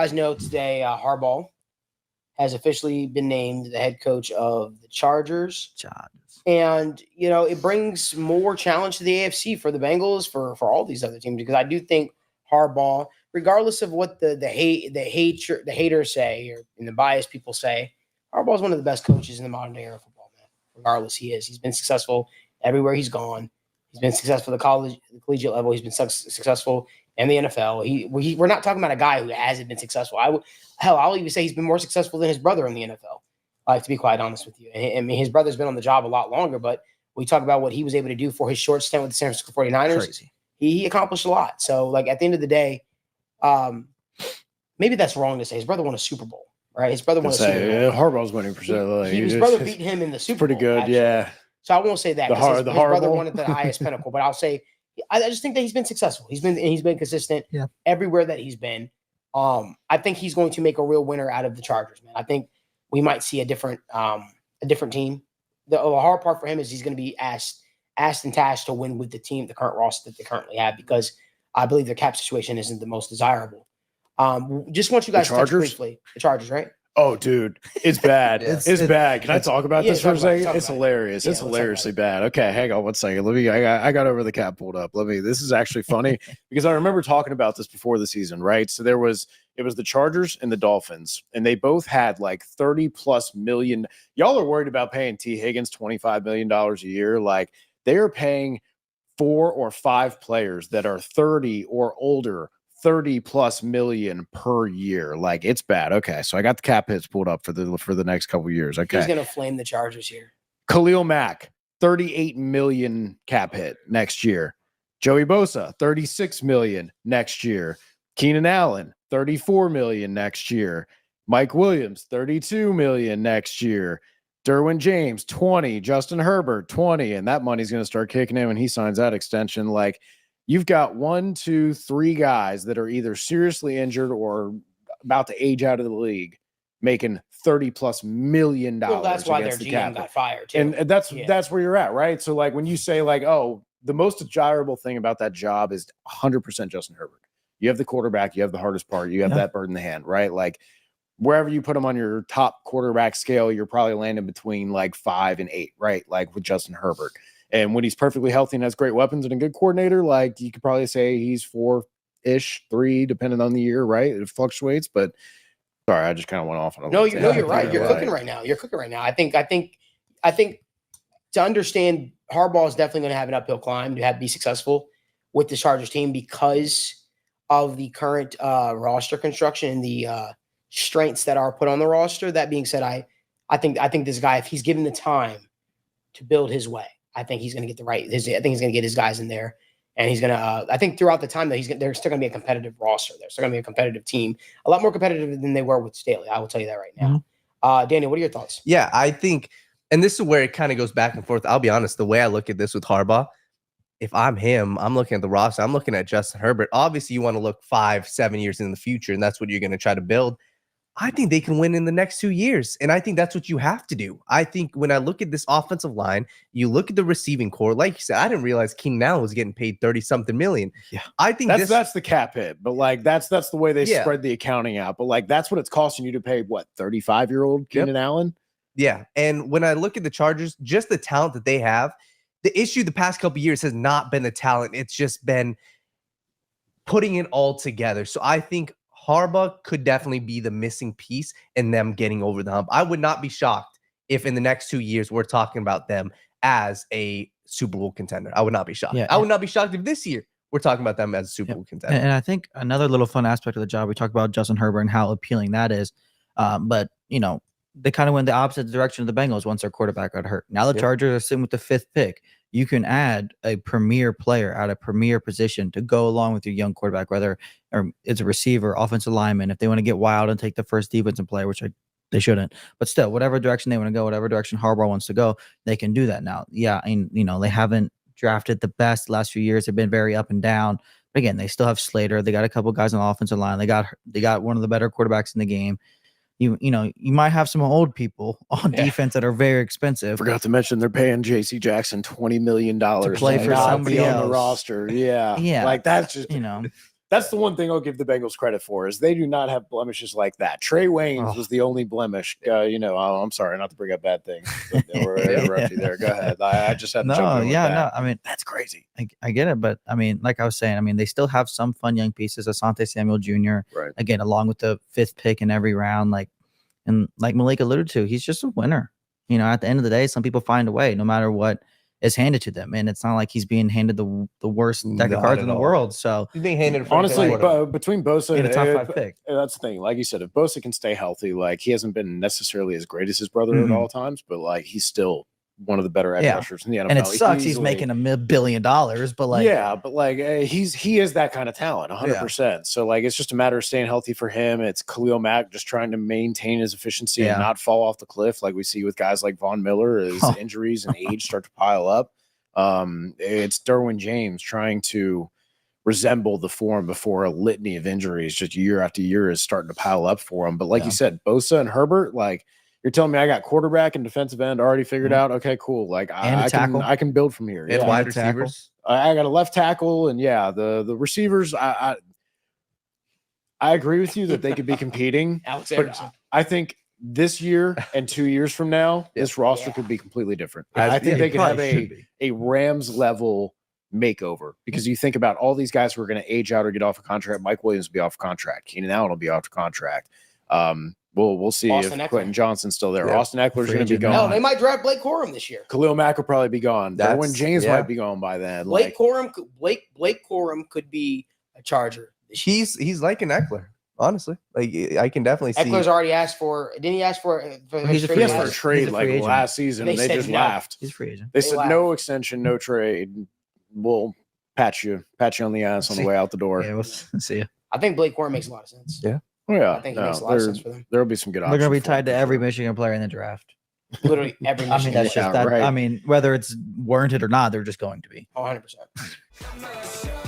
Guys know today Harbaugh has officially been named the head coach of the Chargers. And, it brings more challenge to the AFC for the Bengals, for all these other teams, because I do think Harbaugh, regardless of what the haters say or the biased people say, Harbaugh is one of the best coaches in the modern day era of football, man. Regardless, he is. He's been successful everywhere he's gone. He's been successful at the collegiate level. He's been successful in the NFL. We're not talking about a guy who hasn't been successful. I'll even say he's been more successful than his brother in the NFL. To be quite honest with you. I mean, his brother's been on the job a lot longer, but we talk about what he was able to do for his short stint with the San Francisco 49ers. Crazy. He accomplished a lot. So, at the end of the day, maybe that's wrong to say. His brother won a Super Bowl, right? His brother won a Super Bowl. Yeah, Harbaugh's winning %. His brother beat him in the Super Bowl. Pretty good, actually. yeah. So I won't say that. His brother won at the highest pinnacle, but I'll say I just think that he's been successful. He's been consistent everywhere that he's been. I think he's going to make a real winner out of the Chargers, man. I think we might see a different team. The hard part for him is he's going to be asked and tasked to win with the team, the current roster that they currently have, because I believe their cap situation isn't the most desirable. Just want you guys to touch briefly. The Chargers, right? Oh, dude, it's bad. It's bad. Can I talk about this for a second? It's hilarious. Yeah, it's hilariously bad. Okay, hang on one second. I got over the cap pulled up. This is actually funny because I remember talking about this before the season, right? So it was the Chargers and the Dolphins, and they both had like 30+ million. Y'all are worried about paying T. Higgins $25 million a year. Like, they are paying 4 or 5 players that are 30 or older, 30+ million per year. Like, it's bad. Okay, so I got the cap hits pulled up for the next couple of years. Okay, he's gonna flame the Chargers here. Khalil Mack, 38 million cap hit next year. Joey Bosa, 36 million next year. Keenan Allen, 34 million next year. Mike Williams, 32 million next year. Derwin James, 20. Justin Herbert, 20. And that money's going to start kicking in when he signs that extension. Like, you've got 1, 2, 3 guys that are either seriously injured or about to age out of the league, making $30+ million. Well, that's why their GM got fired too. And that's where you're at, right? So, like, when you say, like, oh, the most desirable thing about that job is 100% Justin Herbert. You have the quarterback, you have the hardest part, you have that bird in the hand, right? Like, wherever you put him on your top quarterback scale, you're probably landing between like 5 and 8, right? Like with Justin Herbert. And when he's perfectly healthy and has great weapons and a good coordinator, like, you could probably say he's 4-ish, 3, depending on the year, right? It fluctuates, but sorry, I just kind of went off on a No, you're right. You're cooking right now. You're cooking right now. I think to understand, Harbaugh is definitely going to have an uphill climb to be successful with the Chargers team because of the current roster construction and the strengths that are put on the roster. That being said, I think this guy, if he's given the time to build his way, I think he's going to get I think he's going to get his guys in there, and he's going to. I think throughout the time that they're still going to be a competitive roster. They're still going to be a competitive team, a lot more competitive than they were with Staley. I will tell you that right now. Mm-hmm. Daniel, what are your thoughts? Yeah, I think, and this is where it kind of goes back and forth. I'll be honest, the way I look at this with Harbaugh, if I'm him, I'm looking at the roster. I'm looking at Justin Herbert. Obviously, you want to look 5-7 years in the future, and that's what you're going to try to build. I think they can win in the next 2 years, and I think that's what you have to do. I think when I look at this offensive line, you look at the receiving core. Like you said, I didn't realize Keenan Allen was getting paid 30-something million. Yeah, I think that's the cap hit, but like that's the way they spread the accounting out. But like that's what it's costing you to pay 35-year-old Keenan Allen. Yeah, and when I look at the Chargers, just the talent that they have. The issue the past couple of years has not been the talent. It's just been putting it all together. So I think Harbaugh could definitely be the missing piece in them getting over the hump. I would not be shocked if in the next 2 years we're talking about them as a Super Bowl contender. I would not be shocked. Yeah, I would not be shocked if this year we're talking about them as a Super Bowl contender. And I think another little fun aspect of the job, we talked about Justin Herbert and how appealing that is. But, they kind of went the opposite direction of the Bengals once their quarterback got hurt. Now the Chargers are sitting with the 5th pick. You can add a premier player at a premier position to go along with your young quarterback, whether it's a receiver, offensive lineman, if they want to get wild and take the first defensive player, which they shouldn't. But still, whatever direction they want to go, whatever direction Harbaugh wants to go, they can do that now. Yeah, and they haven't drafted the best the last few years. They've been very up and down. But again, they still have Slater. They got a couple guys on the offensive line. They got one of the better quarterbacks in the game. You might have some old people on defense that are very expensive. Forgot to mention they're paying J.C. Jackson $20 million to play for somebody on else the roster. Yeah, yeah. Like that's just That's the one thing I'll give the Bengals credit for is they do not have blemishes like that. Trey Waynes was the only blemish. I'm sorry not to bring up bad things. But interrupt you there. Go ahead. I just had to jump in with that. I mean, that's crazy. I get it, but I mean, like I was saying, I mean, they still have some fun young pieces. Asante Samuel Jr. Right. Again, along with the 5th pick in every round, and like Malik alluded to, he's just a winner. At the end of the day, some people find a way, no matter what is handed to them, and it's not like he's being handed the worst deck of cards in the world. So you think handed honestly, between Bosa and and a top 5 pick, that's the thing. Like you said, if Bosa can stay healthy, like he hasn't been necessarily as great as his brother at all times, but like he's still one of the better edge rushers in the NFL. And it sucks he's making $1 billion, but he is that kind of talent, 100%. So like it's just a matter of staying healthy for him. It's Khalil Mack just trying to maintain his efficiency and not fall off the cliff like we see with guys like Von Miller as injuries and age start to pile up. It's Derwin James trying to resemble the form before a litany of injuries just year after year is starting to pile up for him. But like you said, Bosa and Herbert, like you're telling me I got quarterback and defensive end already figured out. Okay, cool. Like I can build from here. And wide receivers. I got a left tackle, and the receivers. I agree with you that they could be competing. Alex but Anderson. I think this year and 2 years from now, this roster could be completely different. I think they could have a Rams level makeover because you think about all these guys who are going to age out or get off a contract. Mike Williams will be off a contract. Keenan Allen will be off a contract. We'll see Austin if Eckler. Quentin Johnson's still there. Yeah. Austin Eckler's going to be gone. No, they might draft Blake Corum this year. Khalil Mack will probably be gone. Derwin James might be gone by then. Blake Corum could be a Charger. He's like an Eckler, honestly. Like I can definitely see. Eckler's already asked for. Didn't he ask for? He asked for a trade like last season, and they just laughed. He's a free agent. They said no extension, no trade. We'll pat you on the ass on the way out the door. Yeah, we'll see you. I think Blake Corum makes a lot of sense. Yeah. Oh, yeah. I think it makes a lot of sense for them. There'll be some good options. They're going to be tied to every Michigan player in the draft. Literally every Michigan I mean, that's just that. Right. I mean, whether it's warranted or not, they're just going to be. 100%.